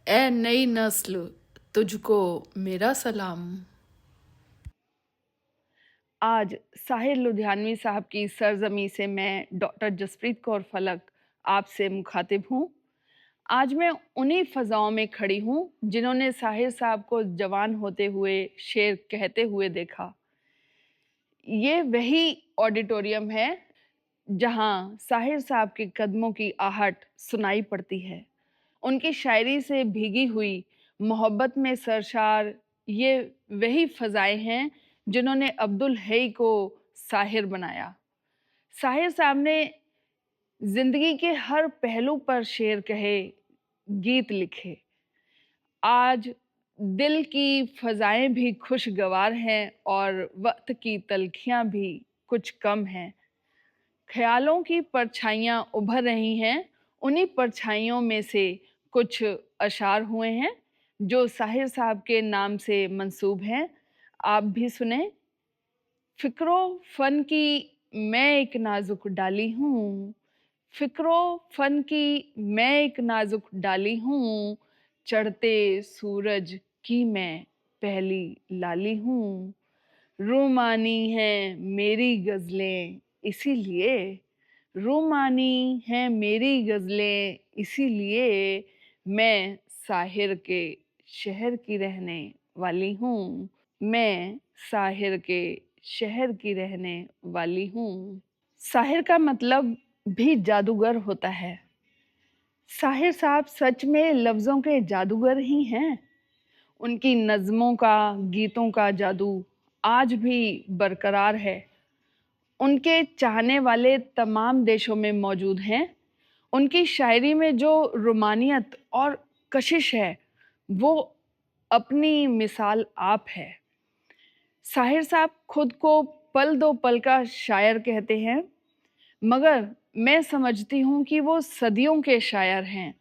ए नई नस्ल, तुझको मेरा सलाम। आज साहिर लुधियानवी साहब की सरजमी से मैं डॉक्टर जसप्रीत कौर फलक आपसे मुखातिब हूँ। आज मैं उन्हीं फ़ज़ाओं में खड़ी हूँ जिन्होंने साहिर साहब को जवान होते हुए शेर कहते हुए देखा। ये वही ऑडिटोरियम है जहाँ साहिर साहब के कदमों की आहट सुनाई पड़ती है। उनकी शायरी से भीगी हुई मोहब्बत में सरशार ये वही फ़ज़ाएँ हैं जिन्होंने अब्दुल हई को साहिर बनाया। साहिर साहब ने ज़िंदगी के हर पहलू पर शेर कहे, गीत लिखे। आज दिल की फ़ज़ाएँ भी खुशगवार हैं और वक़्त की तल्ख़ियाँ भी कुछ कम हैं। ख़यालों की परछाइयाँ उभर रही हैं, उन्हीं परछाइयों में से कुछ अशार हुए हैं जो साहिर साहब के नाम से मंसूब हैं। आप भी सुनें। फ़िक्रो फ़न की मैं एक नाज़ुक डाली हूँ, फ़िक्रो फ़न की मैं एक नाज़ुक डाली हूँ, चढ़ते सूरज की मैं पहली लाली हूँ। रूमानी हैं मेरी ग़ज़लें इसीलिए, रूमानी हैं मेरी ग़ज़लें इसीलिए, मैं साहिर के शहर की रहने वाली हूँ, मैं साहिर के शहर की रहने वाली हूँ। साहिर का मतलब भी जादूगर होता है। साहिर साहब सच में लफ्ज़ों के जादूगर ही हैं। उनकी नज़्मों का, गीतों का जादू आज भी बरकरार है। उनके चाहने वाले तमाम देशों में मौजूद हैं। उनकी शायरी में जो रूमानियत और कशिश है, वो अपनी मिसाल आप है। साहिर साहब खुद को पल दो पल का शायर कहते हैं, मगर मैं समझती हूँ कि वो सदियों के शायर हैं।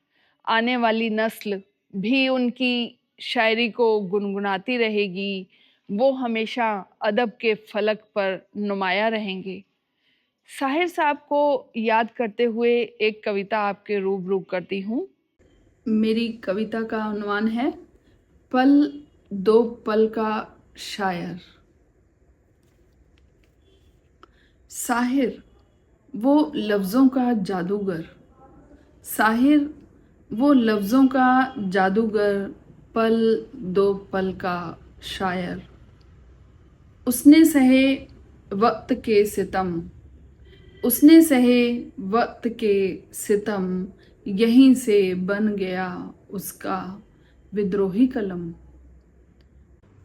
आने वाली नस्ल भी उनकी शायरी को गुनगुनाती रहेगी। वो हमेशा अदब के फलक पर नुमाया रहेंगे। साहिर साहब को याद करते हुए एक कविता आपके रूबरू करती हूँ। मेरी कविता का उन्वान है पल दो पल का शायर। साहिर वो लफ्ज़ों का जादूगर, साहिर वो लफ्ज़ों का जादूगर, पल दो पल का शायर। उसने सहे वक्त के सितम, उसने सहे वक्त के सितम, यहीं से बन गया उसका विद्रोही कलम।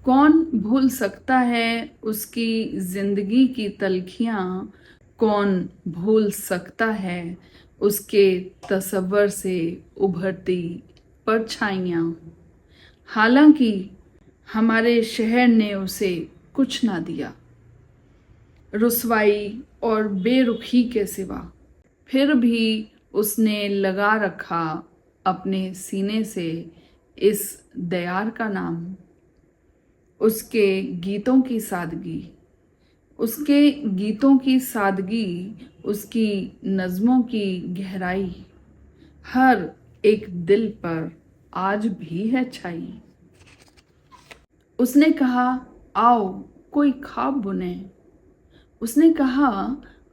कौन भूल सकता है उसकी जिंदगी की तलखियाँ, कौन भूल सकता है उसके तसव्वुर से उभरती परछाइयाँ। हालांकि हमारे शहर ने उसे कुछ ना दिया, रुसवाई और बेरुखी के सिवा, फिर भी उसने लगा रखा अपने सीने से इस दयार का नाम। उसके गीतों की सादगी, उसके गीतों की सादगी, उसकी नज़्मों की गहराई, हर एक दिल पर आज भी है छाई। उसने कहा आओ कोई ख्वाब बुने, उसने कहा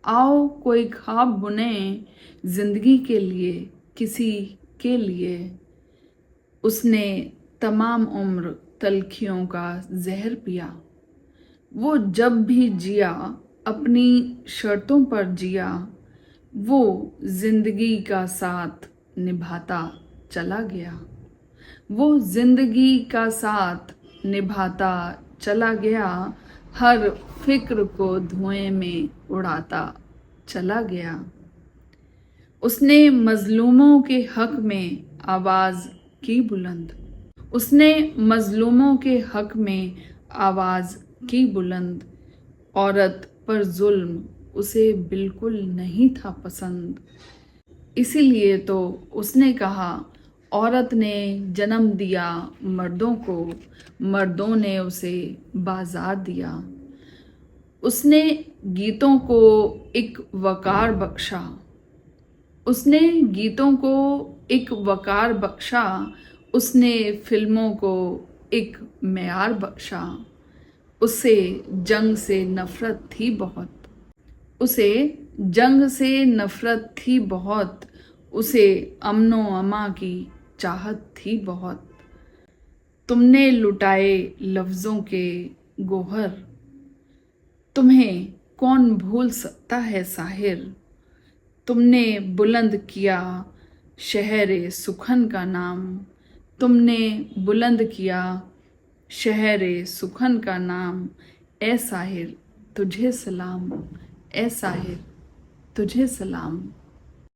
आओ कोई ख्वाब बुने, जिंदगी के लिए किसी के लिए। उसने तमाम उम्र तलखियों का जहर पिया, वो जब भी जिया अपनी शर्तों पर जिया, वो जिंदगी का साथ निभाता चला गया, वो जिंदगी का साथ निभाता चला गया, हर फिक्र को धुएं में उड़ाता चला गया। उसने मजलूमों के हक में आवाज़ की बुलंद, उसने मजलूमों के हक में आवाज़ की बुलंद। औरत पर जुल्म उसे बिल्कुल नहीं था पसंद, इसीलिए तो उसने कहा औरत ने जन्म दिया मर्दों को, मर्दों ने उसे बाजार दिया। उसने गीतों को एक वकार बख्शा, उसने गीतों को एक वकार बख्शा, उसने फिल्मों को एक मेयार बख्शा। उसे जंग से नफरत थी बहुत। उसे जंग से नफरत थी बहुत। उसे अमनो अमा की चाहत थी बहुत। तुमने लुटाए लफ्ज़ों के गोहर, तुम्हें कौन भूल सकता है साहिर। तुमने बुलंद किया शहरे सुखन का नाम। तुमने बुलंद किया शहरे सुखन का नाम। ए साहिर तुझे सलाम, ए साहिर तुझे सलाम।